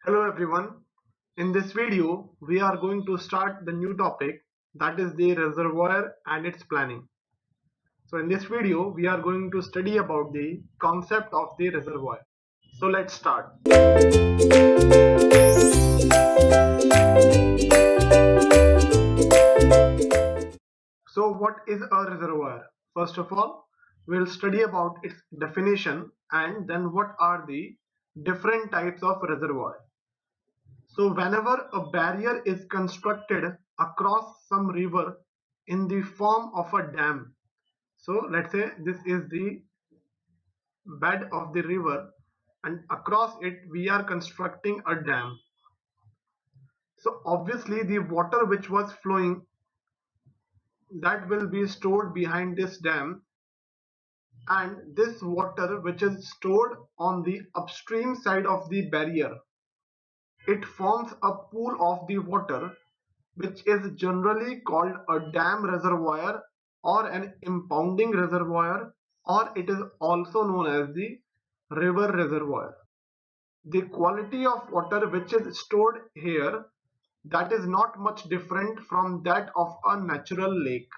Hello everyone. In this video, we are going to start the new topic, that is the reservoir and its planning. So in this video, we are going to study about the concept of the reservoir. So let's start. So what is a reservoir? First of all, we'll study about its definition and then what are the different types of reservoir. So whenever a barrier is constructed across some river in the form of a dam, so let's say this is the bed of the river and across it we are constructing a dam. So obviously the water which was flowing, that will be stored behind this dam, and this water which is stored on the upstream side of the barrier, it forms a pool of the water which is generally called a dam reservoir or an impounding reservoir, or it is also known as the river reservoir. The quality of water which is stored here, that is not much different from that of a natural lake,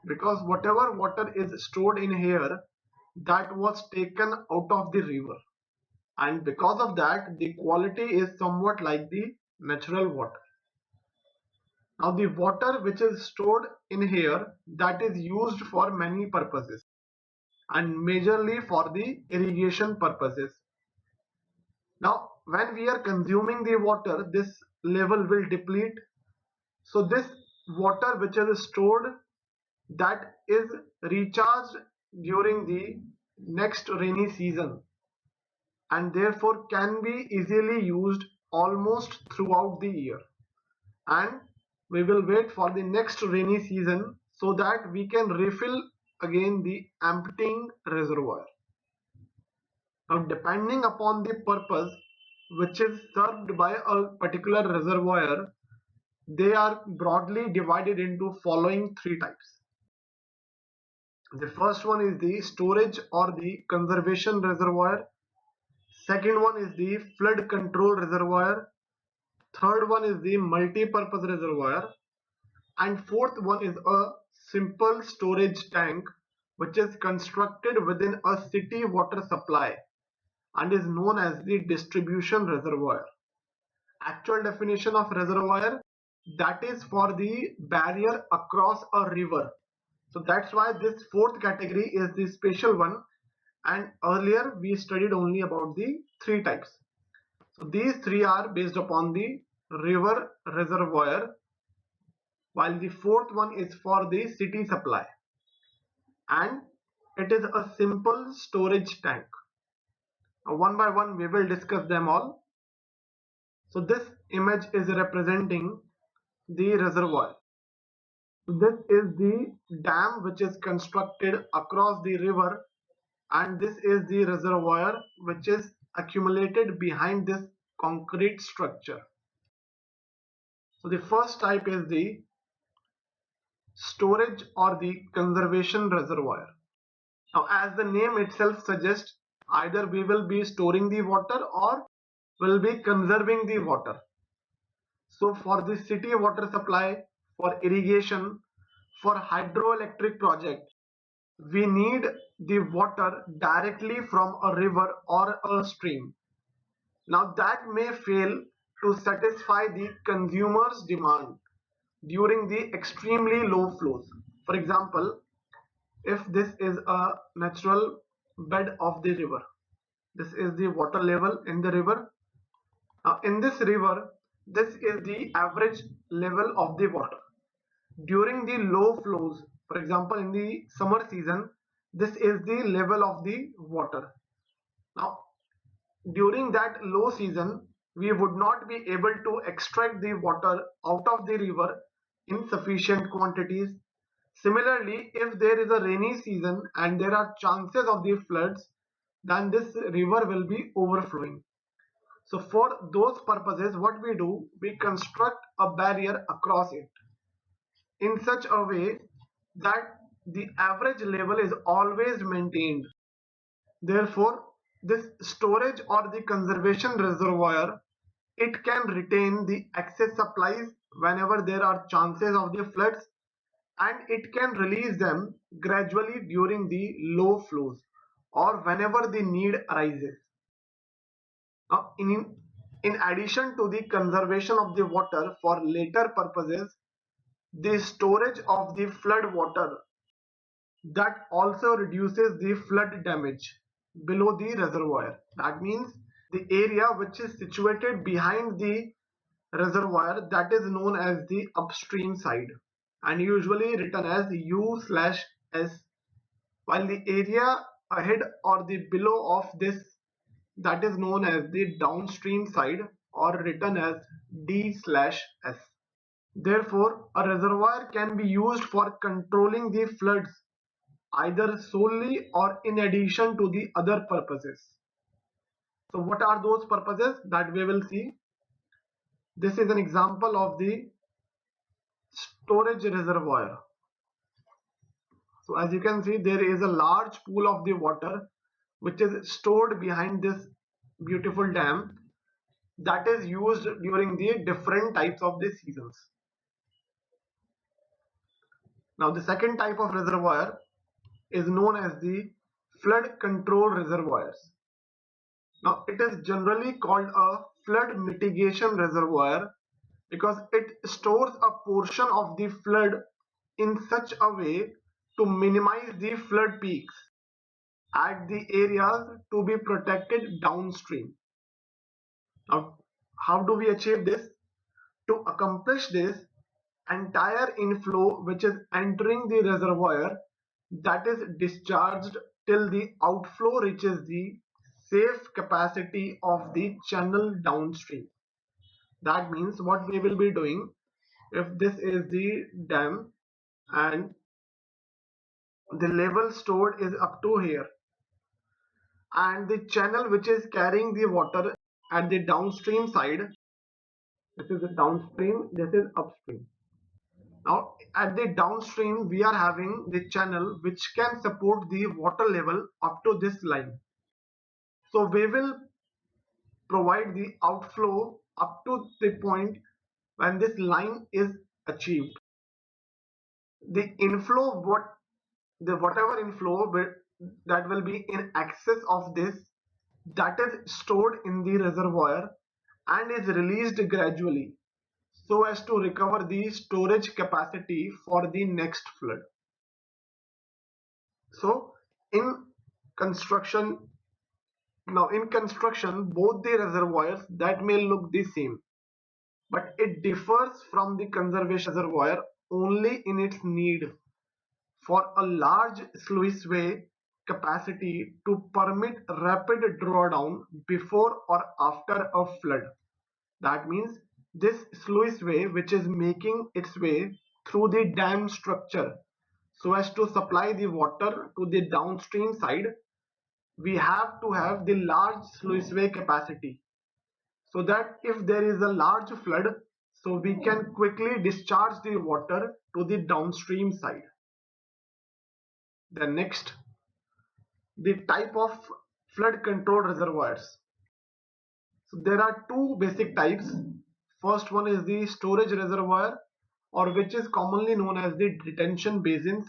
because whatever water is stored in here, that was taken out of the river, and because of that the quality is somewhat like the natural water. Now the water which is stored in here, that is used for many purposes and majorly for the irrigation purposes. Now when we are consuming the water, this level will deplete. So this water which is stored, that is recharged during the next rainy season and therefore can be easily used almost throughout the year, and we will wait for the next rainy season so that we can refill again the emptying reservoir. Now depending upon the purpose which is served by a particular reservoir, they are broadly divided into following three types. The first one is the storage or the conservation reservoir. Second one is the flood control reservoir. Third one is the multi-purpose reservoir. And fourth one is a simple storage tank which is constructed within a city water supply and is known as the distribution reservoir. Actual definition of reservoir, that is for the barrier across a river. So that's why this fourth category is the special one, and earlier we studied only about the three types. So these three are based upon the river reservoir, while the fourth one is for the city supply and it is a simple storage tank. Now, one by one we will discuss them all. So this image is representing the reservoir. This is the dam which is constructed across the river, and this is the reservoir which is accumulated behind this concrete structure. So the first type is the storage or the conservation reservoir. Now as the name itself suggests, either we will be storing the water or will be conserving the water. So for the city water supply, for irrigation, for hydroelectric project, we need the water directly from a river or a stream. Now that may fail to satisfy the consumer's demand during the extremely low flows. For example, if this is a natural bed of the river, this is the water level in the river. Now in this river, this is the average level of the water. During the low flows, for example in the summer season, this is the level of the water. Now during that low season, we would not be able to extract the water out of the river in sufficient quantities. Similarly, if there is a rainy season and there are chances of the floods, then this river will be overflowing. So for those purposes, what we do, we construct a barrier across it in such a way that the average level is always maintained. Therefore, this storage or the conservation reservoir It can retain the excess supplies whenever there are chances of the floods, and it can release them gradually during the low flows or whenever the need arises. Now, in addition to the conservation of the water for later purposes, the storage of the flood water that also reduces the flood damage below the reservoir. That means the area which is situated behind the reservoir, that is known as the upstream side and usually written as U/S, while the area ahead or the below of this, that is known as the downstream side or written as D/S. Therefore, a reservoir can be used for controlling the floods either solely or in addition to the other purposes. So what are those purposes that we will see? This is an example of the storage reservoir. So as you can see, there is a large pool of the water which is stored behind this beautiful dam that is used during the different types of the seasons. Now the second type of reservoir is known as the flood control reservoirs. Now it is generally called a flood mitigation reservoir because it stores a portion of the flood in such a way to minimize the flood peaks at the areas to be protected downstream. Now, how do we achieve this? To accomplish this, entire inflow which is entering the reservoir, that is discharged till the outflow reaches the safe capacity of the channel downstream. That means what we will be doing, if this is the dam and the level stored is up to here, and the channel which is carrying the water at the downstream side, this is the downstream, this is upstream. Now at the downstream we are having the channel which can support the water level up to this line. So we will provide the outflow up to the point when this line is achieved. The inflow, whatever inflow that will be in excess of this, that is stored in the reservoir and is released gradually so as to recover the storage capacity for the next flood. So in construction, both the reservoirs that may look the same, but it differs from the conservation reservoir only in its need for a large sluiceway capacity to permit rapid drawdown before or after a flood. That means this sluiceway which is making its way through the dam structure so as to supply the water to the downstream side, we have to have the large sluiceway capacity so that if there is a large flood, so we can quickly discharge the water to the downstream side. Then next, the type of flood control reservoirs. So there are two basic types. First one is the storage reservoir, or which is commonly known as the detention basins,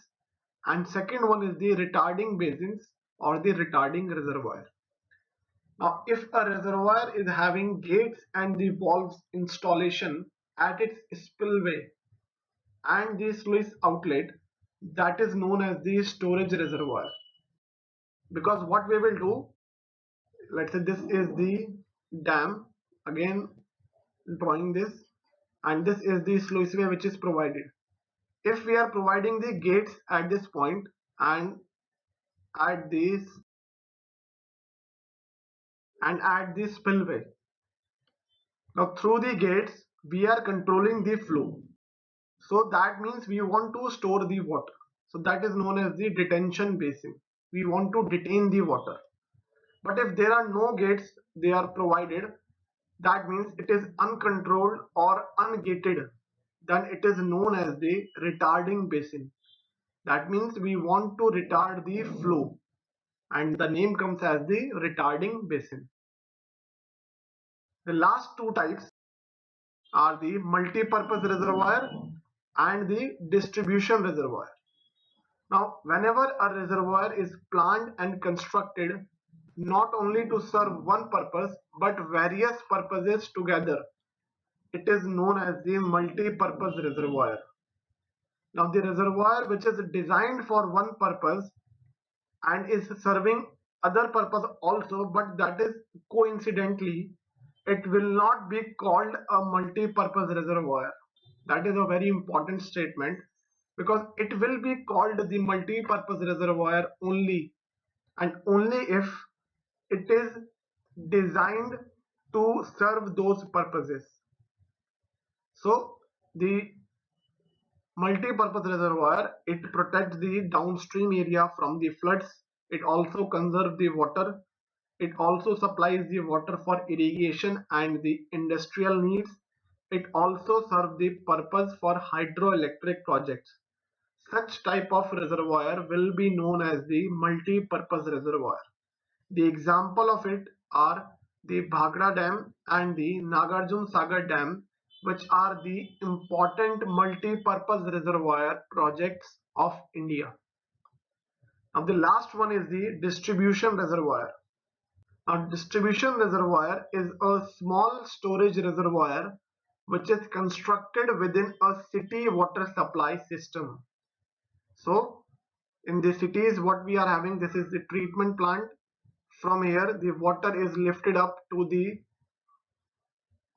and second one is the retarding basins or the retarding reservoir. Now if a reservoir is having gates and the valves installation at its spillway and the sluice outlet, that is known as the storage reservoir. Because what we will do, let's say this is the dam, again drawing this, and this is the sluiceway which is provided. If we are providing the gates at this point and at this and at the spillway, now through the gates we are controlling the flow, so that means we want to store the water, so that is known as the detention basin. We want to detain the water. But if there are no gates they are provided, that means it is uncontrolled or ungated, then it is known as the retarding basin. That means we want to retard the flow and the name comes as the retarding basin. The last two types are the multi-purpose reservoir and the distribution reservoir. Now, whenever a reservoir is planned and constructed not only to serve one purpose but various purposes together, it is known as the multi-purpose reservoir. Now, the reservoir which is designed for one purpose and is serving other purpose also, but that is coincidentally, it will not be called a multi-purpose reservoir. That is a very important statement, because it will be called the multi-purpose reservoir only and only if it is designed to serve those purposes. So the multi-purpose reservoir, it protects the downstream area from the floods. It also conserves the water. It also supplies the water for irrigation and the industrial needs. It also serves the purpose for hydroelectric projects. Such type of reservoir will be known as the multi-purpose reservoir. The example of it are the Bhagra Dam and the Nagarjun Sagar Dam, which are the important multi-purpose reservoir projects of India. Now the last one is the distribution reservoir. Now distribution reservoir is a small storage reservoir which is constructed within a city water supply system. So in the cities what we are having, this is the treatment plant. From here the water is lifted up to the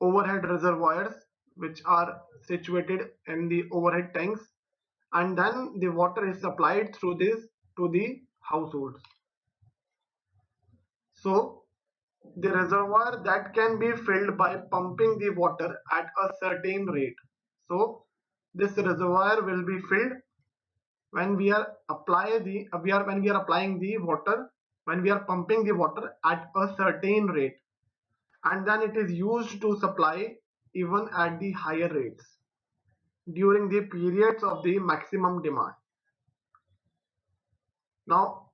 overhead reservoirs which are situated in the overhead tanks, and then the water is supplied through this to the households. So the reservoir that can be filled by pumping the water at a certain rate. So this reservoir will be filled when we are applying the water, when we are pumping the water at a certain rate, and then it is used to supply even at the higher rates during the periods of the maximum demand. Now,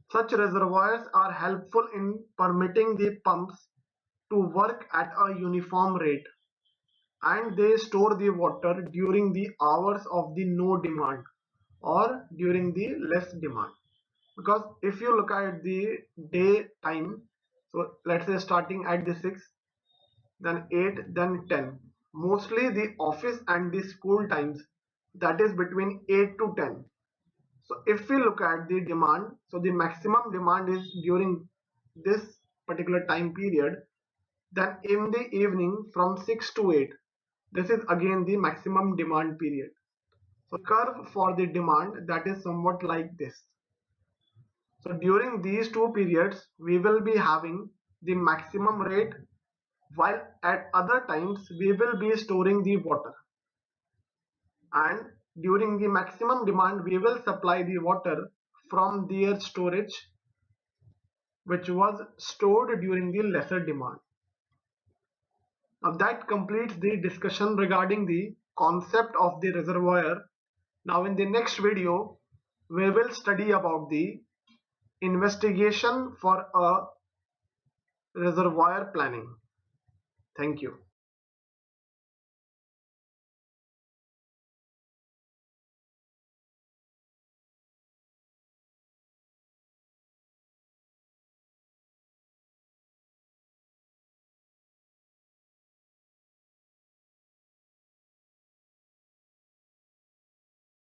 such reservoirs are helpful in permitting the pumps to work at a uniform rate, and they store the water during the hours of the no demand or during the less demand. Because if you look at the day time, so let's say starting at the 6, then 8, then 10, mostly the office and the school times, that is between 8 to 10. So if we look at the demand, so the maximum demand is during this particular time period. Then in the evening from 6 to 8, this is again the maximum demand period. So curve for the demand, that is somewhat like this. So during these two periods we will be having the maximum rate, while at other times we will be storing the water, and during the maximum demand we will supply the water from their storage which was stored during the lesser demand. Now that completes the discussion regarding the concept of the reservoir. Now in the next video we will study about the investigation for a reservoir planning. Thank you.